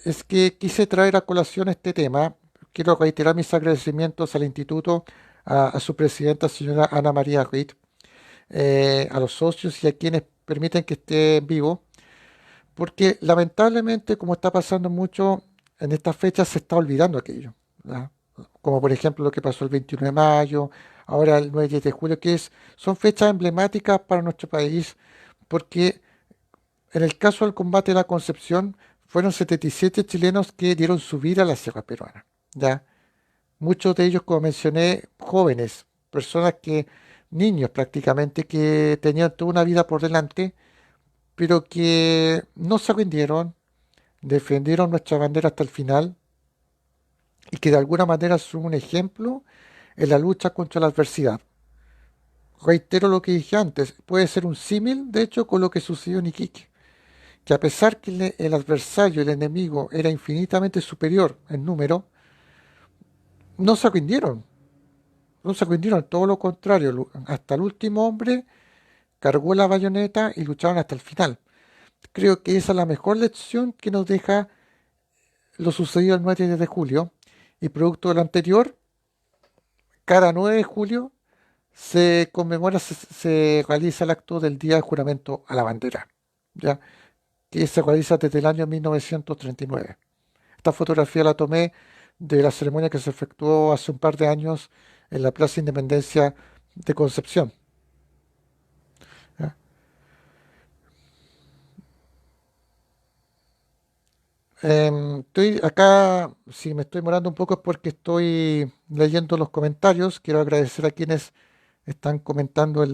es que quise traer a colación este tema. Quiero reiterar mis agradecimientos al instituto, a su presidenta, señora Ana María Reid, a los socios y a quienes permiten que esté en vivo, porque lamentablemente, como está pasando mucho en estas fechas, se está olvidando aquello, ¿verdad? Como por ejemplo lo que pasó el 21 de mayo, ahora el 9 de julio, son fechas emblemáticas para nuestro país, porque en el caso del combate de la Concepción, fueron 77 chilenos que dieron su vida a la sierra peruana, ¿ya? Muchos de ellos, como mencioné, jóvenes, personas niños prácticamente, que tenían toda una vida por delante, pero que no se rindieron, defendieron nuestra bandera hasta el final y que de alguna manera son un ejemplo en la lucha contra la adversidad. Reitero lo que dije antes, puede ser un símil, de hecho, con lo que sucedió en Iquique, que a pesar que el adversario, el enemigo, era infinitamente superior en número, no se rindieron, no se rindieron, todo lo contrario, hasta el último hombre cargó la bayoneta y lucharon hasta el final. Creo que esa es la mejor lección que nos deja lo sucedido el 9 de julio, y producto de lo anterior, cada 9 de julio se conmemora, se realiza el acto del día de juramento a la bandera, ¿ya? Que se realiza desde el año 1939. Esta fotografía la tomé de la ceremonia que se efectuó hace un par de años en la Plaza Independencia de Concepción, ¿ya? Estoy acá, si me estoy morando un poco es porque estoy leyendo los comentarios. Quiero agradecer a quienes están comentando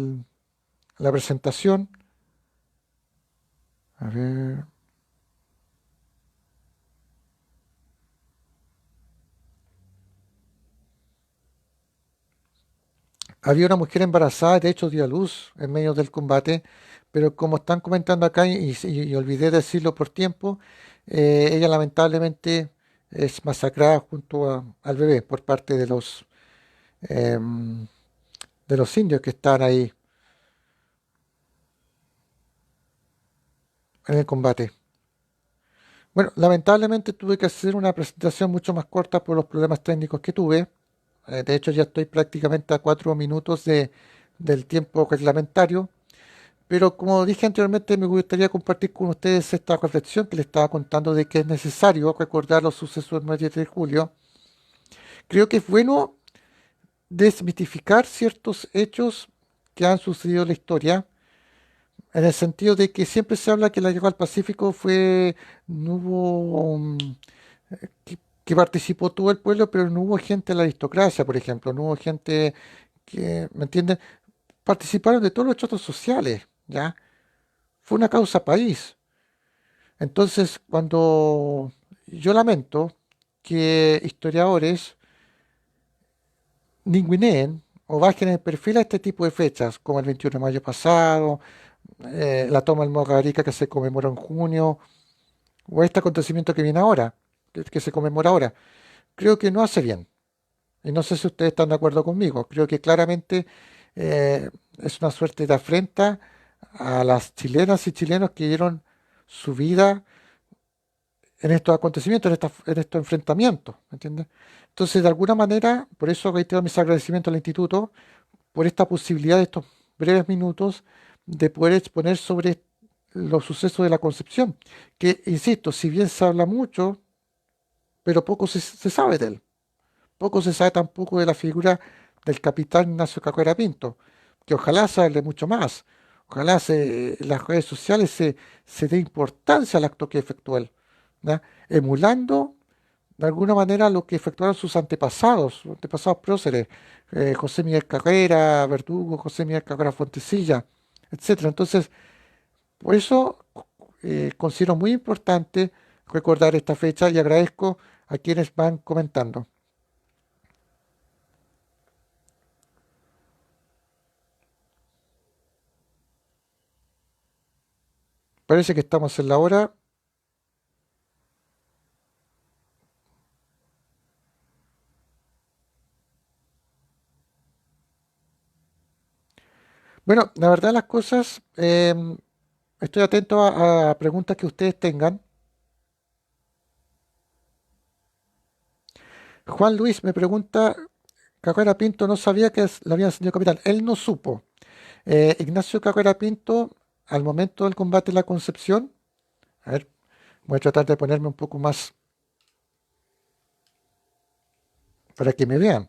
la presentación. A ver. Había una mujer embarazada, de hecho dio a luz en medio del combate, pero como están comentando acá y olvidé decirlo por tiempo, ella lamentablemente es masacrada junto al bebé por parte em, de los indios que están ahí en el combate. Bueno, lamentablemente tuve que hacer una presentación mucho más corta por los problemas técnicos que tuve. De hecho, ya estoy prácticamente a 4 minutos del tiempo reglamentario. Pero como dije anteriormente, me gustaría compartir con ustedes esta reflexión que les estaba contando de que es necesario recordar los sucesos del 9 de julio. Creo que es bueno desmitificar ciertos hechos que han sucedido en la historia, en el sentido de que siempre se habla que la guerra del Pacífico fue, no hubo, que participó todo el pueblo, pero no hubo gente de la aristocracia, por ejemplo, no hubo gente que, ¿me entienden? Participaron de todos los estratos sociales, ¿ya? Fue una causa país. Entonces, cuando yo lamento que historiadores ninguneen o bajen el perfil a este tipo de fechas, como el 21 de mayo pasado, la toma del Morro de Arica que se conmemoró en junio, o este acontecimiento que viene ahora, que se conmemora ahora, creo que no hace bien. Y no sé si ustedes están de acuerdo conmigo. Creo que claramente es una suerte de afrenta a las chilenas y chilenos que dieron su vida en estos acontecimientos, en estos enfrentamientos, ¿me entiendes? Entonces, de alguna manera, por eso reitero mis agradecimientos al instituto por esta posibilidad de estos breves minutos de poder exponer sobre los sucesos de la Concepción, que, insisto, si bien se habla mucho, pero poco se sabe de él. Poco se sabe tampoco de la figura del capitán Ignacio Cacuera Pinto, que ojalá se hable mucho más. Ojalá en las redes sociales se dé importancia al acto que efectuó él, ¿ya? Emulando de alguna manera lo que efectuaron sus antepasados próceres, José Miguel Carrera, Verdugo, José Miguel Carrera Fontecilla, etcétera. Entonces, por eso considero muy importante recordar esta fecha y agradezco a quienes van comentando. Parece que estamos en la hora. Bueno, la verdad las cosas, estoy atento a preguntas que ustedes tengan. Juan Luis me pregunta, Carrera Pinto no sabía que le habían ascendido capitán. Él no supo. Ignacio Carrera Pinto, al momento del combate de la Concepción, a ver, voy a tratar de ponerme un poco más para que me vean.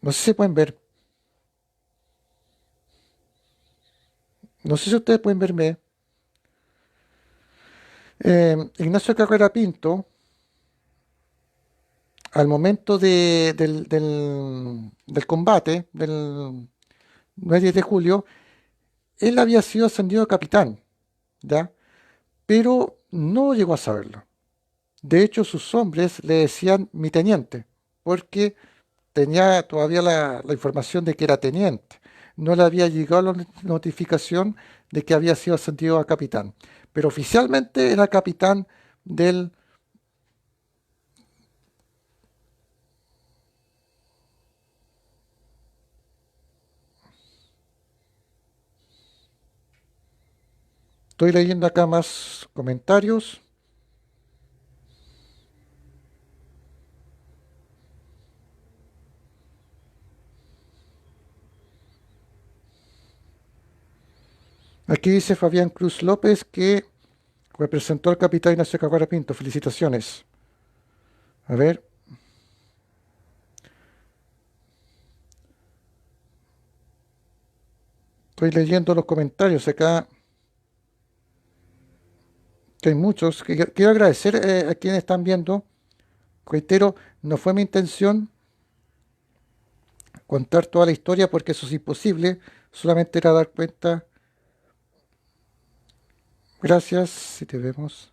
No sé si pueden ver. No sé si ustedes pueden verme. Ignacio Carrera Pinto, al momento del combate, del 9 de julio, él había sido ascendido a capitán, ¿ya? Pero no llegó a saberlo. De hecho, sus hombres le decían mi teniente, porque tenía todavía la información de que era teniente. No le había llegado la notificación de que había sido ascendido a capitán. Pero oficialmente era capitán del... Estoy leyendo acá más comentarios. Aquí dice Fabián Cruz López que representó al capitán Ignacio Caguara Pinto. Felicitaciones. A ver, estoy leyendo los comentarios acá, que hay muchos. Quiero agradecer a quienes están viendo. Reitero, no fue mi intención contar toda la historia porque eso es imposible. Solamente era dar cuenta. Gracias, si te vemos.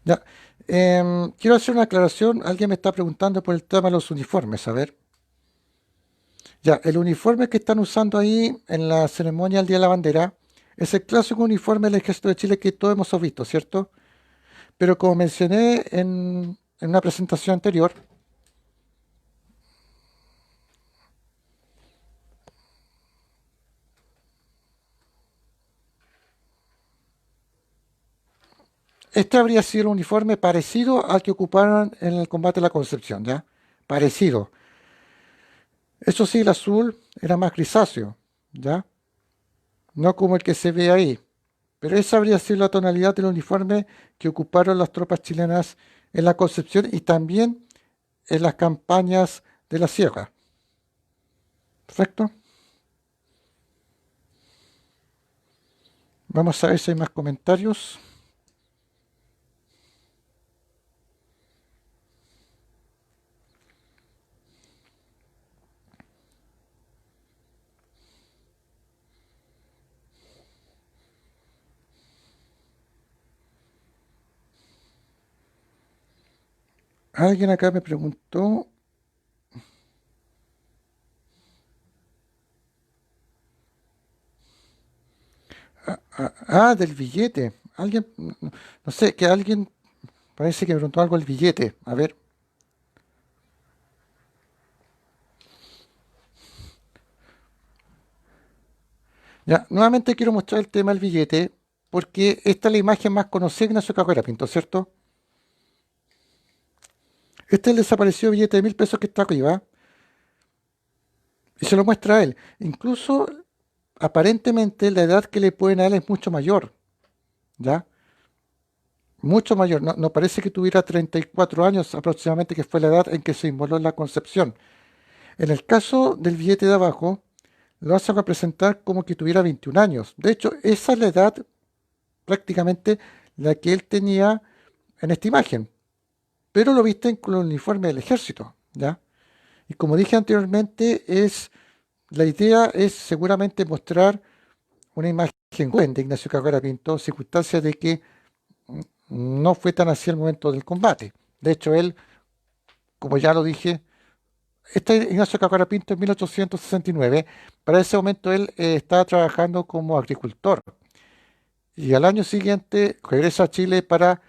Ya. Quiero hacer una aclaración. Alguien me está preguntando por el tema de los uniformes. A ver. Ya, el uniforme que están usando ahí en la ceremonia del Día de la Bandera es el clásico uniforme del Ejército de Chile que todos hemos visto, ¿cierto? Pero como mencioné en una presentación anterior, este habría sido un uniforme parecido al que ocuparon en el combate de la Concepción, ¿ya? Parecido. Eso sí, el azul era más grisáceo, ¿ya? No como el que se ve ahí. Pero esa habría sido la tonalidad del uniforme que ocuparon las tropas chilenas en la Concepción y también en las campañas de la Sierra. ¿Perfecto? Vamos a ver si hay más comentarios. Alguien acá me preguntó. Del billete. Alguien, no sé, que alguien parece que me preguntó algo del billete. A ver, ya, nuevamente quiero mostrar el tema del billete, porque esta es la imagen más conocida de Ignacio Carrera Pinto, ¿cierto? Este es el desaparecido billete de 1000 pesos que está arriba, y se lo muestra a él. Incluso, aparentemente, la edad que le pueden dar es mucho mayor, ¿ya? Mucho mayor. No, no parece que tuviera 34 años aproximadamente, que fue la edad en que se inmoló en la Concepción. En el caso del billete de abajo, lo hace representar como que tuviera 21 años. De hecho, esa es la edad prácticamente la que él tenía en esta imagen, pero lo visten con el uniforme del ejército, ¿ya? Y como dije anteriormente, la idea es seguramente mostrar una imagen joven de Ignacio Carrera Pinto, circunstancia de que no fue tan así el momento del combate. De hecho, él, como ya lo dije, este Ignacio Carrera Pinto en 1869, para ese momento él estaba trabajando como agricultor y al año siguiente regresa a Chile para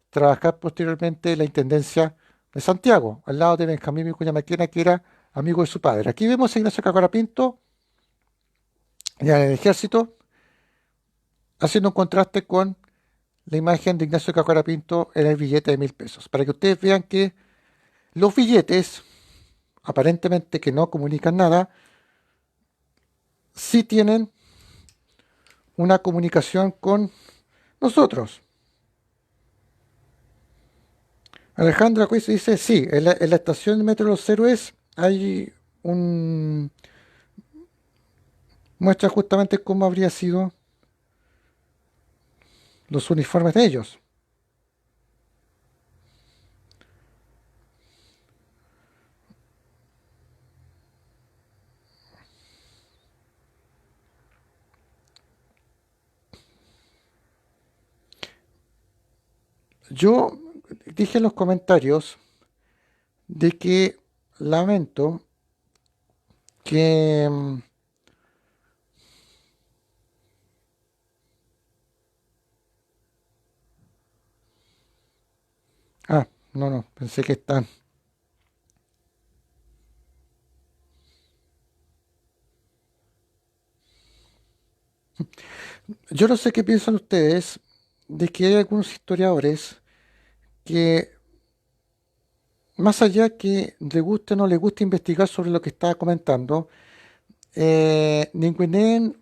trabajar posteriormente en la Intendencia de Santiago, al lado de Benjamín Vicuña Maquena, que era amigo de su padre. Aquí vemos a Ignacio Carrera Pinto ya en el ejército, haciendo un contraste con la imagen de Ignacio Carrera Pinto en el billete de 1000 pesos, para que ustedes vean que los billetes, aparentemente que no comunican nada, sí tienen una comunicación con nosotros. Alejandra Ruiz dice, sí, en la estación de Metro Los Héroes hay un... muestra justamente cómo habría sido los uniformes de ellos. Yo dije en los comentarios de que lamento que... no, no, pensé que están... Yo no sé qué piensan ustedes de que hay algunos historiadores que, más allá que le guste o no le guste investigar sobre lo que estaba comentando, ninguneen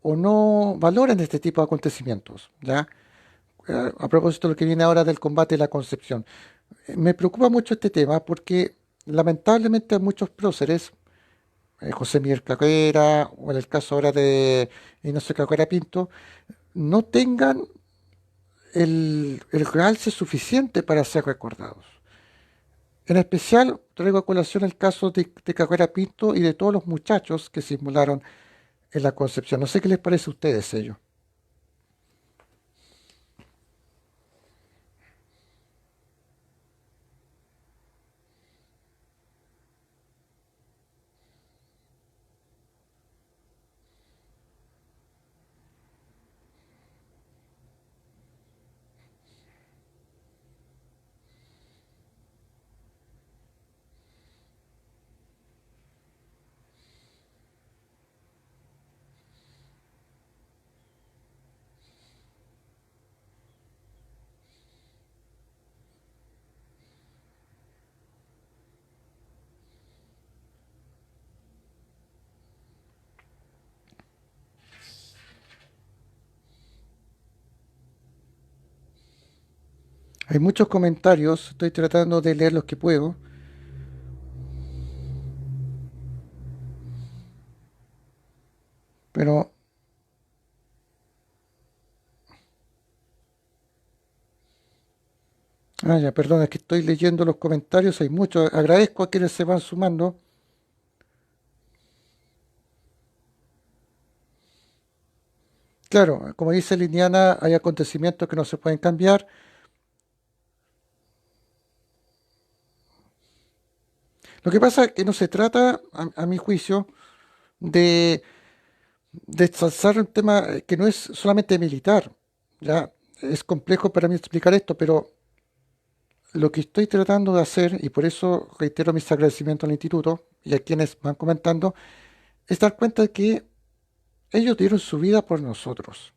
o no valoren este tipo de acontecimientos, ¿ya? A propósito de lo que viene ahora del combate de la Concepción. Me preocupa mucho este tema porque lamentablemente hay muchos próceres, José Miguel Carrera, o en el caso ahora de Ignacio Carrera Pinto, no tengan el realce suficiente para ser recordados. En especial, traigo a colación el caso de Carrera Pinto y de todos los muchachos que simularon en la Concepción. No sé qué les parece a ustedes ello. Hay muchos comentarios, estoy tratando de leer los que puedo, pero... Ah, ya, perdón, es que estoy leyendo los comentarios, hay muchos. Agradezco a quienes se van sumando. Claro, como dice Liliana, hay acontecimientos que no se pueden cambiar. Lo que pasa es que no se trata, a mi juicio, de, de ensalzar un tema que no es solamente militar. Ya, es complejo para mí explicar esto, pero lo que estoy tratando de hacer, y por eso reitero mis agradecimientos al instituto y a quienes van comentando, es dar cuenta de que ellos dieron su vida por nosotros.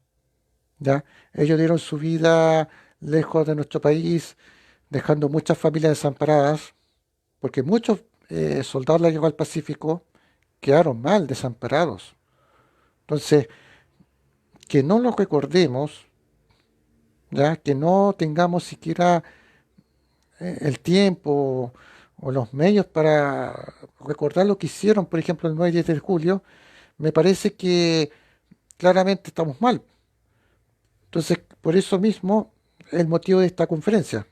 ¿Ya? Ellos dieron su vida lejos de nuestro país, dejando muchas familias desamparadas, porque muchos soldados de la Guerra del Pacífico quedaron mal, desamparados. Entonces, que no los recordemos, ¿ya? Que no tengamos siquiera el tiempo o los medios para recordar lo que hicieron, por ejemplo, el 9 y 10 de julio, me parece que claramente estamos mal. Entonces, por eso mismo, el motivo de esta conferencia.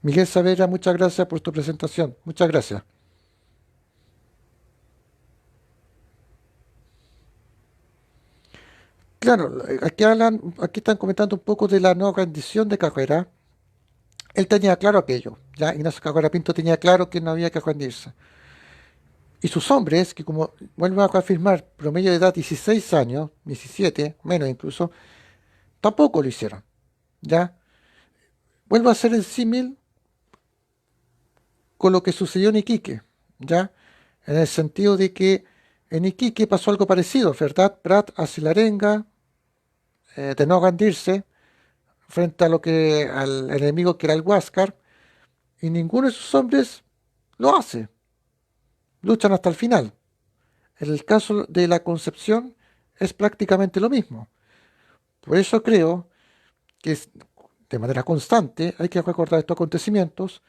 Miguel Saavedra, muchas gracias por tu presentación. Muchas gracias. Claro, aquí están comentando un poco de la no rendición de Carrera. Él tenía claro aquello, ya Ignacio Carrera Pinto tenía claro que no había que rendirse. Y sus hombres, que como vuelvo a confirmar, promedio de edad 16 años, 17, menos incluso, tampoco lo hicieron. ¿Ya? Vuelvo a hacer el símil con lo que sucedió en Iquique, ¿ya? En el sentido de que en Iquique pasó algo parecido, ¿verdad? Prat hace la arenga de no rendirse frente a al enemigo que era el Huáscar, y ninguno de sus hombres lo hace, luchan hasta el final. En el caso de la Concepción es prácticamente lo mismo. Por eso creo que de manera constante hay que recordar estos acontecimientos,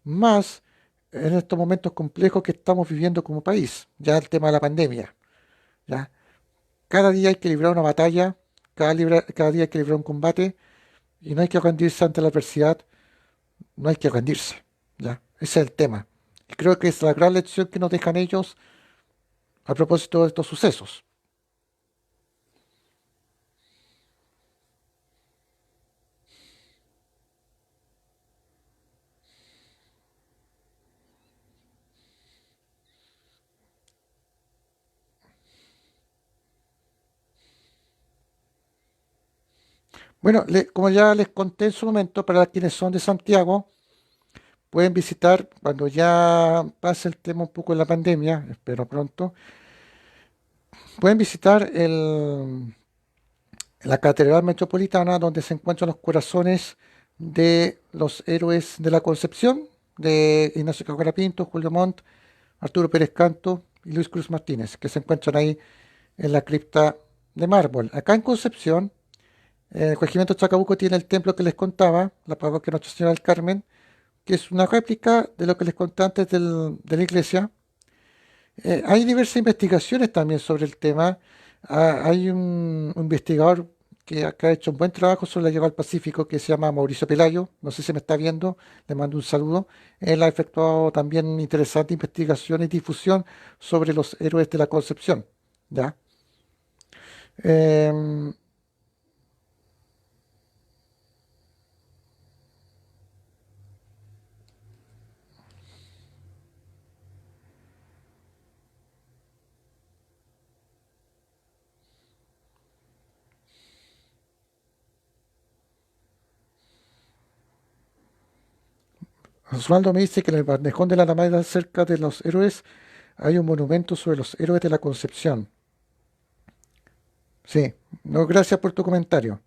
más en estos momentos complejos que estamos viviendo como país, ya el tema de la pandemia. ¿Ya? Cada día hay que librar una batalla, cada día hay que librar un combate, y no hay que rendirse ante la adversidad, no hay que rendirse. ¿Ya? Ese es el tema. Y creo que es la gran lección que nos dejan ellos a propósito de estos sucesos. Bueno, como ya les conté en su momento, para quienes son de Santiago, pueden visitar cuando ya pase el tema un poco de la pandemia, espero pronto, pueden visitar la Catedral Metropolitana donde se encuentran los corazones de los héroes de la Concepción, de Ignacio Carrera Pinto, Julio Montt, Arturo Pérez Canto y Luis Cruz Martínez, que se encuentran ahí en la cripta de mármol. Acá en Concepción, el regimiento Chacabuco tiene el templo que les contaba, la parroquia Nuestra Señora del Carmen, que es una réplica de lo que les conté antes de la iglesia. Hay diversas investigaciones también sobre el tema. Hay un investigador que ha hecho un buen trabajo sobre la guerra al Pacífico que se llama Mauricio Pelayo. No sé si me está viendo, le mando un saludo. Él ha efectuado también interesante investigación y difusión sobre los héroes de la Concepción. ¿Ya? Em, Osvaldo me dice que en el Bandejón de la Alameda, cerca de los héroes, hay un monumento sobre los héroes de la Concepción. Sí, no, gracias por tu comentario.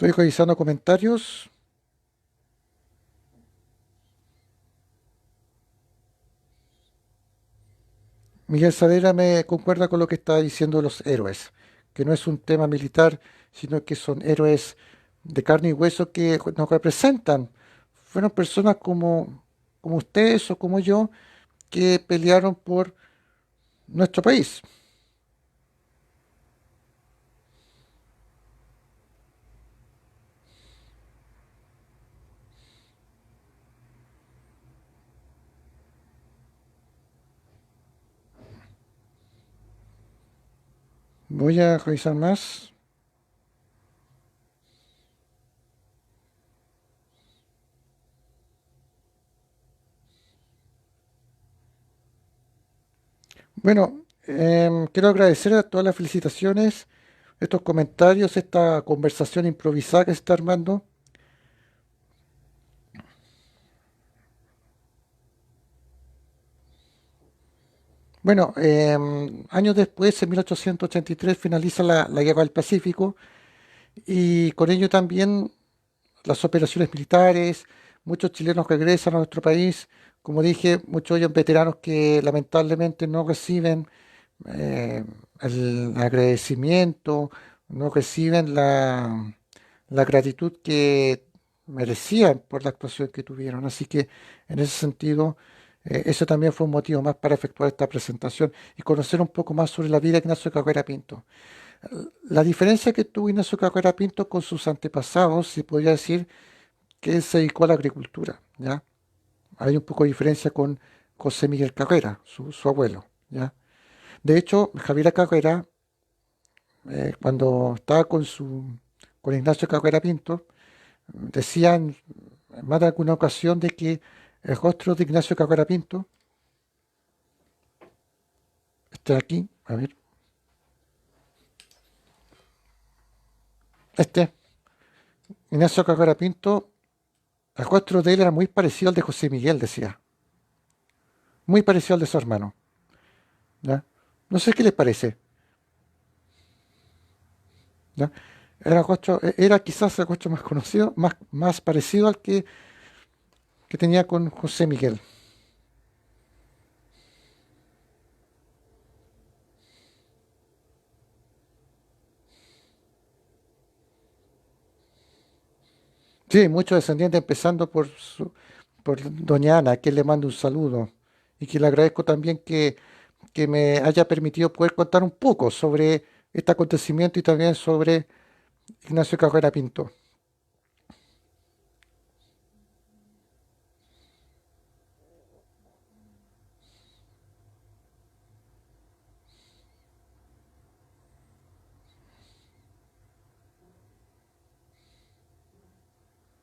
Estoy revisando comentarios. Miguel Saavedra me concuerda con lo que está diciendo los héroes, que no es un tema militar, sino que son héroes de carne y hueso que nos representan. Fueron personas como ustedes o como yo que pelearon por nuestro país. Voy a revisar más. Bueno, quiero agradecer a todas las felicitaciones, estos comentarios, esta conversación improvisada que se está armando. Bueno, años después, en 1883, finaliza la Guerra del Pacífico y con ello también las operaciones militares. Muchos chilenos regresan a nuestro país, como dije, muchos de ellos veteranos que lamentablemente no reciben eh, el agradecimiento, no reciben la gratitud que merecían por la actuación que tuvieron. Así que en ese sentido, eso también fue un motivo más para efectuar esta presentación y conocer un poco más sobre la vida de Ignacio Carrera Pinto. La diferencia que tuvo Ignacio Carrera Pinto con sus antepasados, se podría decir que él se dedicó a la agricultura, ¿ya? Hay un poco de diferencia con José Miguel Carrera, su abuelo, ¿ya? De hecho, Javiera Carrera, cuando estaba con Ignacio Carrera Pinto, decían en más de alguna ocasión de que el rostro de Ignacio Carrera Pinto, este de aquí, a ver, este, Ignacio Carrera Pinto, el rostro de él era muy parecido al de José Miguel, decía, muy parecido al de su hermano, ¿ya? No sé qué les parece, ¿ya? Era quizás el rostro más conocido, más parecido al que tenía con José Miguel. Sí, muchos descendientes, empezando por doña Ana, a quien le mando un saludo y que le agradezco también que me haya permitido poder contar un poco sobre este acontecimiento y también sobre Ignacio Carrera Pinto.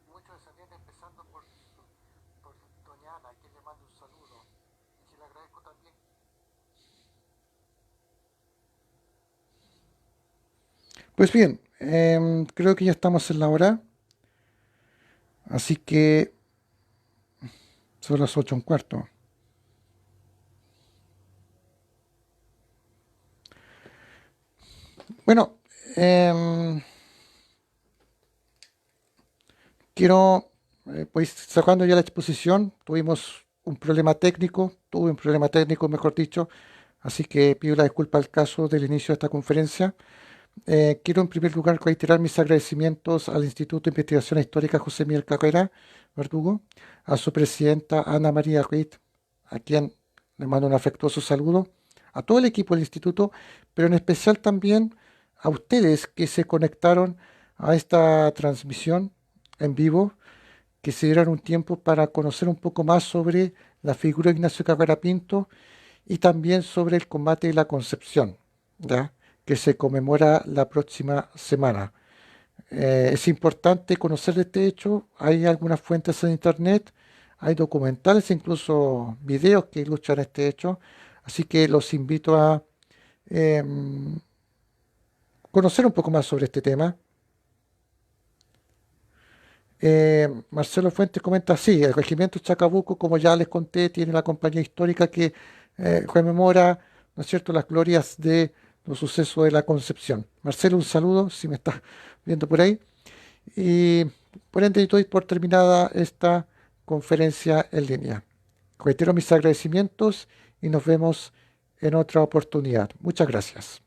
Muchos descendientes, empezando por doña Ana, a quien le mando un saludo y que le agradezco también. Pues bien, creo que ya estamos en la hora, así que son las 8:15. Bueno, quiero, pues sacando ya la exposición, tuve un problema técnico, mejor dicho, así que pido la disculpa al caso del inicio de esta conferencia. Quiero en primer lugar reiterar mis agradecimientos al Instituto de Investigación Histórica José Miguel Carrera Verdugo, a su presidenta Ana María Reid, a quien le mando un afectuoso saludo, a todo el equipo del instituto, pero en especial también a ustedes que se conectaron a esta transmisión en vivo, que se dieran un tiempo para conocer un poco más sobre la figura de Ignacio Carrera Pinto y también sobre el combate de la Concepción, ¿ya? Que se conmemora la próxima semana. Es importante conocer de este hecho. Hay algunas fuentes en internet, hay documentales, incluso videos que ilustran este hecho. Así que los invito a em, conocer un poco más sobre este tema. Marcelo Fuentes comenta así, el regimiento Chacabuco, como ya les conté, tiene la compañía histórica que rememora, ¿no es cierto?, las glorias de los sucesos de la Concepción. Marcelo, un saludo, si me estás viendo por ahí. Y por ende, doy por terminada esta conferencia en línea. Reitero mis agradecimientos y nos vemos en otra oportunidad. Muchas gracias.